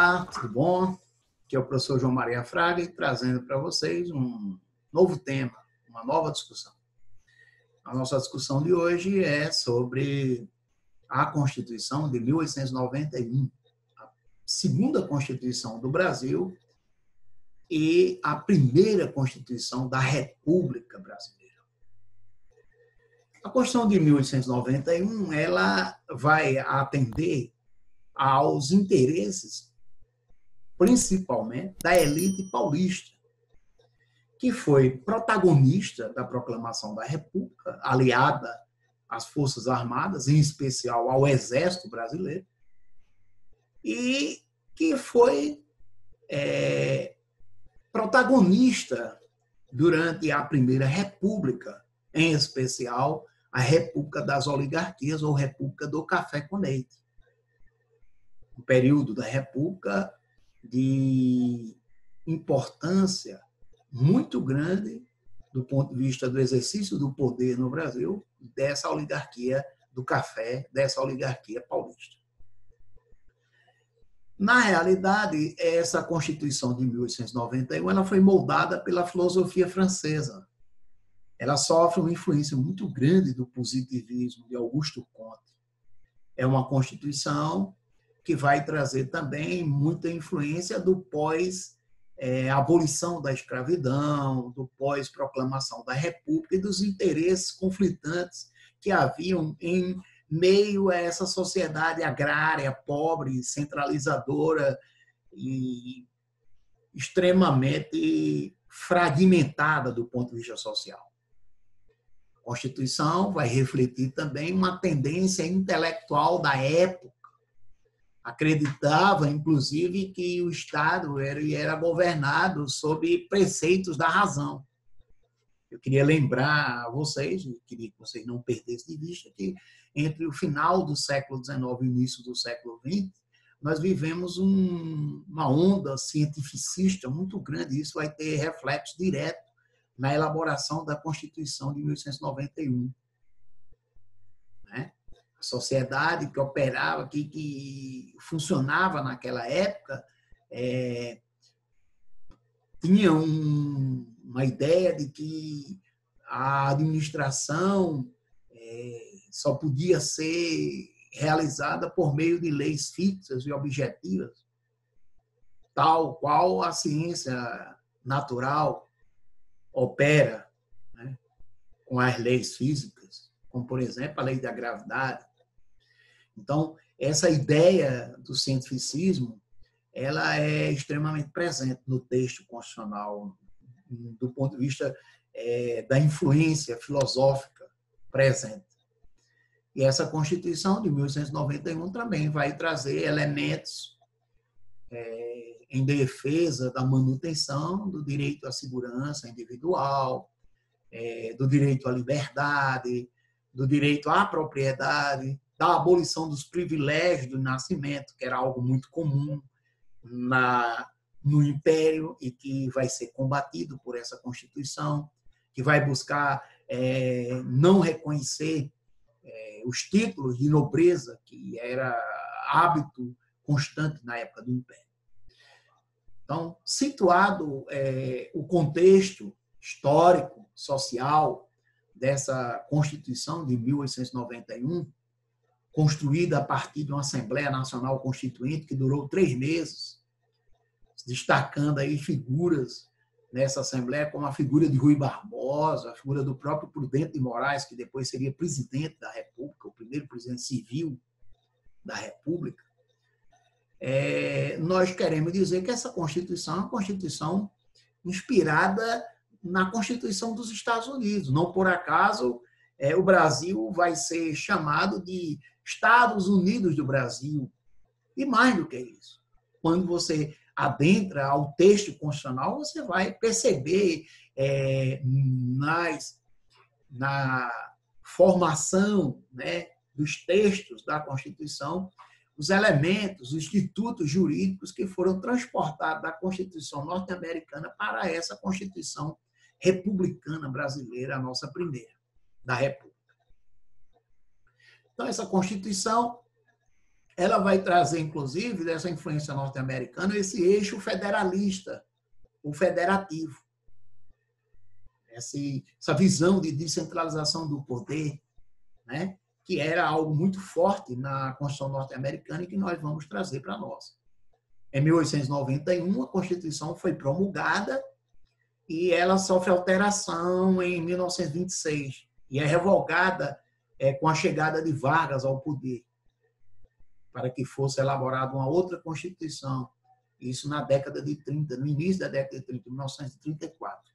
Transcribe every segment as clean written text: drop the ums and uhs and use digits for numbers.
Olá, tudo bom? Aqui é o professor João Maria Fraga trazendo para vocês um novo tema, uma nova discussão. A nossa discussão de hoje é sobre a Constituição de 1891, a segunda Constituição do Brasil e a primeira Constituição da República Brasileira. A Constituição de 1891, ela vai atender aos interesses, principalmente, da elite paulista, que foi protagonista da proclamação da República, aliada às Forças Armadas, em especial ao Exército Brasileiro, e que foi protagonista durante a Primeira República, em especial a República das Oligarquias ou República do Café com Leite. Um período da República de importância muito grande do ponto de vista do exercício do poder no Brasil, dessa oligarquia do café, dessa oligarquia paulista. Na realidade, essa Constituição de 1891 ela foi moldada pela filosofia francesa. Ela sofre uma influência muito grande do positivismo de Auguste Comte. É uma Constituição que vai trazer também muita influência do pós-abolição da escravidão, do pós-proclamação da República e dos interesses conflitantes que haviam em meio a essa sociedade agrária, pobre, centralizadora e extremamente fragmentada do ponto de vista social. A Constituição vai refletir também uma tendência intelectual da época. Acreditava, inclusive, que o Estado era governado sob preceitos da razão. Eu queria lembrar a vocês, eu queria que vocês não perdessem de vista, que entre o final do século XIX e o início do século XX, nós vivemos uma onda cientificista muito grande. Isso vai ter reflexo direto na elaboração da Constituição de 1891. Né? A sociedade que operava, que funcionava naquela época, tinha uma ideia de que a administração só podia ser realizada por meio de leis fixas e objetivas, tal qual a ciência natural opera, né, com as leis físicas, como, por exemplo, a lei da gravidade. Então, essa ideia do cientificismo ela é extremamente presente no texto constitucional, do ponto de vista da influência filosófica presente. E essa Constituição de 1891 também vai trazer elementos em defesa da manutenção do direito à segurança individual, do direito à liberdade, do direito à propriedade, da abolição dos privilégios do nascimento, que era algo muito comum no Império e que vai ser combatido por essa Constituição, que vai buscar não reconhecer os títulos de nobreza, que era hábito constante na época do Império. Então, situado o contexto histórico, social dessa Constituição de 1891, construída a partir de uma Assembleia Nacional Constituinte que durou 3 meses, destacando aí figuras nessa Assembleia, como a figura de Rui Barbosa, a figura do próprio Prudente de Moraes, que depois seria presidente da República, o primeiro presidente civil da República. Nós queremos dizer que essa Constituição é uma Constituição inspirada na Constituição dos Estados Unidos. Não por acaso o Brasil vai ser chamado de Estados Unidos do Brasil. E mais do que isso, quando você adentra ao texto constitucional, você vai perceber na formação, né, dos textos da Constituição os elementos, os institutos jurídicos que foram transportados da Constituição norte-americana para essa Constituição republicana brasileira, a nossa primeira, da República. Então, essa Constituição ela vai trazer, inclusive, dessa influência norte-americana, esse eixo federalista, o federativo. Essa visão de descentralização do poder, né? Que era algo muito forte na Constituição norte-americana e que nós vamos trazer para nós. Em 1891, a Constituição foi promulgada e ela sofre alteração em 1926 e é revogada com a chegada de Vargas ao poder, para que fosse elaborada uma outra Constituição. Isso na década de 30, no início da década de 30, 1934.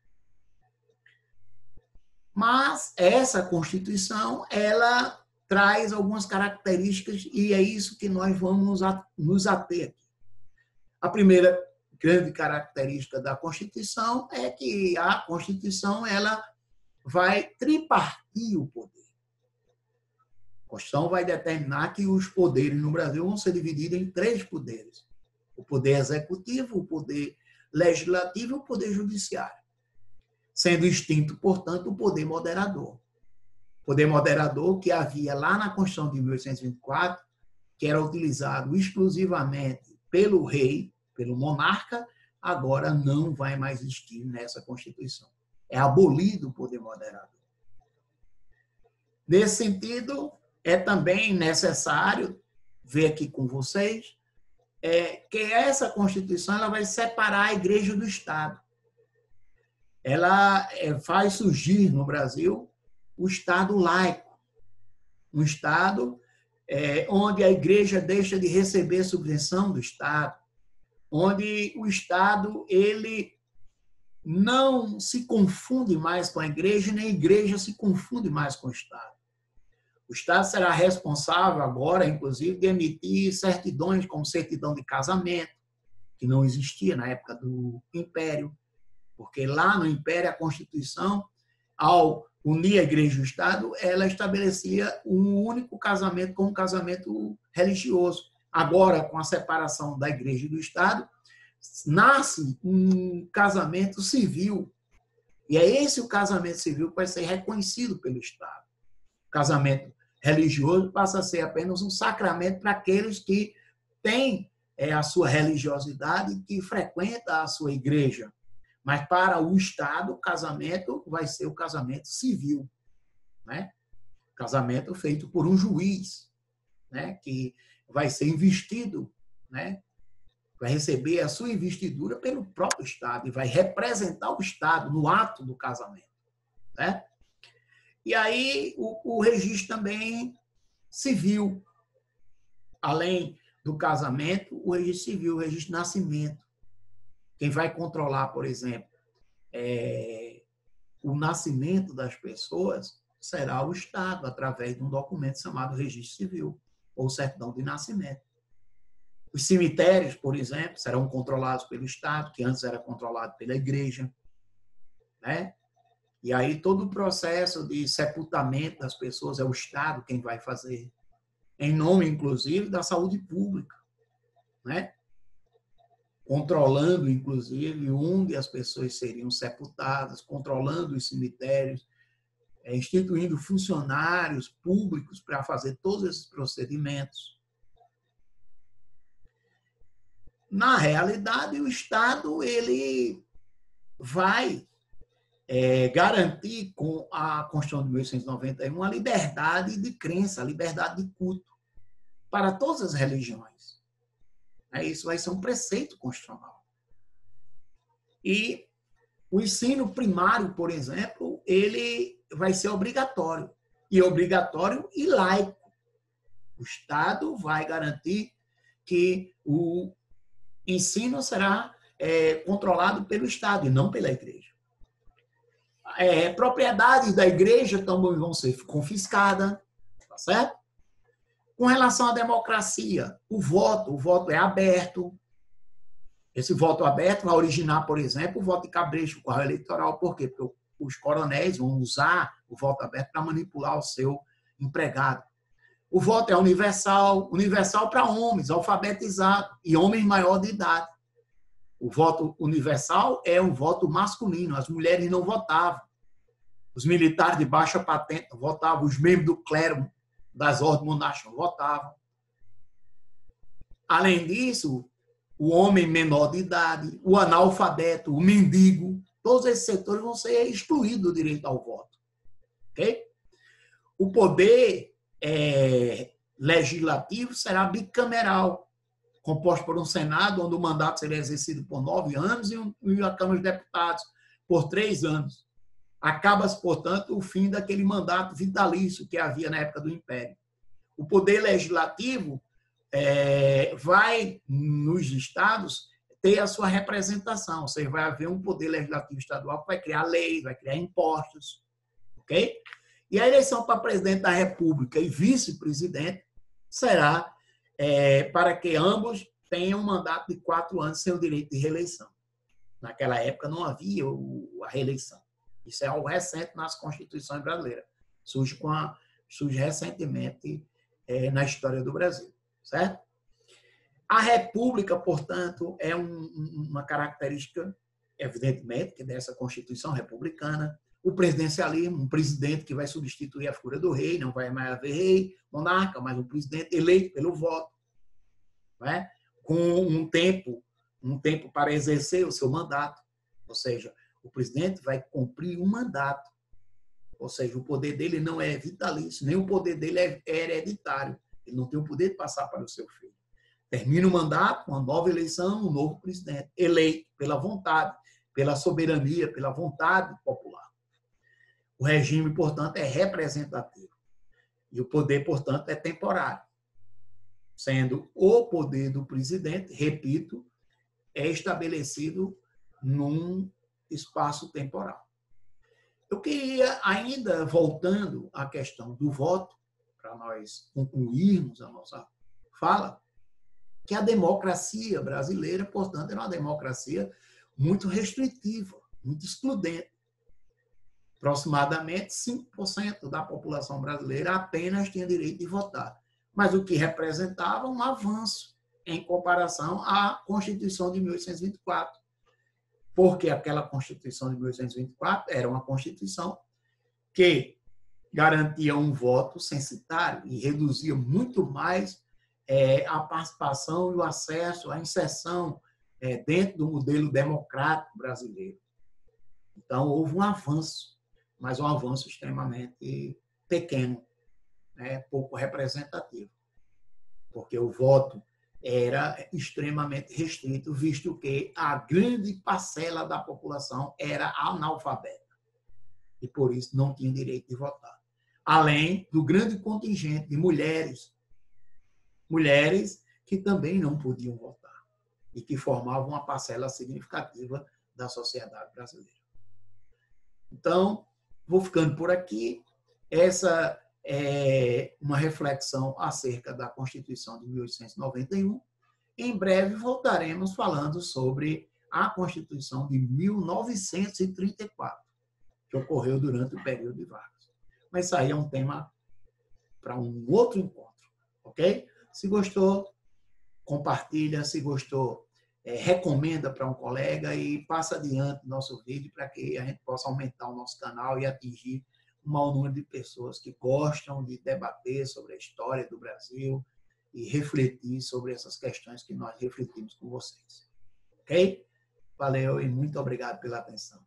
Mas essa Constituição, ela traz algumas características e é isso que nós vamos nos ater aqui. A primeira grande característica da Constituição é que a Constituição ela vai tripartir o poder. A Constituição vai determinar que os poderes no Brasil vão ser divididos em 3 poderes. O poder executivo, o poder legislativo e o poder judiciário. Sendo extinto, portanto, o poder moderador. O poder moderador que havia lá na Constituição de 1824, que era utilizado exclusivamente pelo rei, pelo monarca, agora não vai mais existir nessa Constituição. É abolido o poder moderador. Nesse sentido, é também necessário ver aqui com vocês que essa Constituição ela vai separar a Igreja do Estado. Ela faz surgir no Brasil o Estado laico, um Estado onde a Igreja deixa de receber subvenção do Estado, onde o Estado ele não se confunde mais com a Igreja, nem a Igreja se confunde mais com o Estado. O Estado será responsável agora, inclusive, de emitir certidões como certidão de casamento, que não existia na época do Império, porque lá no Império a Constituição, ao unir a Igreja e o Estado, ela estabelecia um único casamento como um casamento religioso. Agora, com a separação da Igreja e do Estado, nasce um casamento civil. E é esse o casamento civil que vai ser reconhecido pelo Estado. O casamento religioso passa a ser apenas um sacramento para aqueles que têm a sua religiosidade, que frequentam a sua igreja. Mas para o Estado, o casamento vai ser o casamento civil, né? Casamento feito por um juiz, né? Que vai ser investido, né? Vai receber a sua investidura pelo próprio Estado e vai representar o Estado no ato do casamento, né? E aí o registro também civil, além do casamento, o registro civil, o registro de nascimento. Quem vai controlar, por exemplo, o nascimento das pessoas será o Estado, através de um documento chamado registro civil, ou certidão de nascimento. Os cemitérios, por exemplo, serão controlados pelo Estado, que antes era controlado pela Igreja, né? E aí todo o processo de sepultamento das pessoas é o Estado quem vai fazer, em nome, inclusive, da saúde pública, né? Controlando, inclusive, onde as pessoas seriam sepultadas, controlando os cemitérios, instituindo funcionários públicos para fazer todos esses procedimentos. Na realidade, o Estado ele vai garantir com a Constituição de 1891 a liberdade de crença, a liberdade de culto para todas as religiões. Isso vai ser um preceito constitucional. E o ensino primário, por exemplo, ele vai ser obrigatório. E obrigatório e laico. O Estado vai garantir que o ensino será controlado pelo Estado e não pela Igreja. Propriedades da Igreja também vão ser confiscadas, tá certo? Com relação à democracia, o voto é aberto. Esse voto aberto vai originar, por exemplo, o voto de cabresto, o correio eleitoral. Por quê? Porque os coronéis vão usar o voto aberto para manipular o seu empregado. O voto é universal para homens, alfabetizados e homens maior de idade. O voto universal é um voto masculino, as mulheres não votavam. Os militares de baixa patente votavam, os membros do clero das ordens monásticas votavam. Além disso, o homem menor de idade, o analfabeto, o mendigo, todos esses setores vão ser excluídos do direito ao voto. Ok? O poder legislativo será bicameral, composto por um Senado, onde o mandato será exercido por 9 anos, e a Câmara dos Deputados por 3 anos. Acaba-se, portanto, o fim daquele mandato vitalício que havia na época do Império. O poder legislativo vai, nos estados, ter a sua representação, ou seja, vai haver um poder legislativo estadual que vai criar leis, vai criar impostos, ok? E a eleição para presidente da República e vice-presidente será para que ambos tenham um mandato de 4 anos sem o direito de reeleição. Naquela época não havia a reeleição. Isso é algo recente nas constituições brasileiras. Surge recentemente na história do Brasil. Certo? A República, portanto, é uma característica, evidentemente, que dessa Constituição republicana. O presidencialismo, um presidente que vai substituir a figura do rei, não vai mais haver rei, monarca, mas um presidente eleito pelo voto, né? Com um tempo para exercer o seu mandato. Ou seja, o presidente vai cumprir um mandato. Ou seja, o poder dele não é vitalício, nem o poder dele é hereditário. Ele não tem o poder de passar para o seu filho. Termina o mandato, uma nova eleição, um novo presidente, eleito pela vontade, pela soberania, pela vontade popular. O regime, portanto, é representativo. E o poder, portanto, é temporário. Sendo o poder do presidente, repito, é estabelecido num espaço temporal. Eu queria, ainda voltando à questão do voto, para nós concluirmos a nossa fala, que a democracia brasileira, portanto, é uma democracia muito restritiva, muito excludente. Aproximadamente 5% da população brasileira apenas tinha direito de votar, mas o que representava um avanço em comparação à Constituição de 1824, porque aquela Constituição de 1824 era uma Constituição que garantia um voto censitário e reduzia muito mais a participação e o acesso, a inserção dentro do modelo democrático brasileiro. Então, houve um avanço, mas um avanço extremamente pequeno, pouco representativo, porque o voto era extremamente restrito, visto que a grande parcela da população era analfabeta e, por isso, não tinha direito de votar. Além do grande contingente de mulheres que também não podiam votar e que formavam uma parcela significativa da sociedade brasileira. Então, vou ficando por aqui. Essa é uma reflexão acerca da Constituição de 1891. Em breve voltaremos falando sobre a Constituição de 1934, que ocorreu durante o período de Vargas. Mas isso aí é um tema para um outro encontro, ok? Se gostou, compartilha. Se gostou, recomenda para um colega e passa adiante nosso vídeo para que a gente possa aumentar o nosso canal e atingir um maior número de pessoas que gostam de debater sobre a história do Brasil e refletir sobre essas questões que nós refletimos com vocês. Ok? Valeu e muito obrigado pela atenção.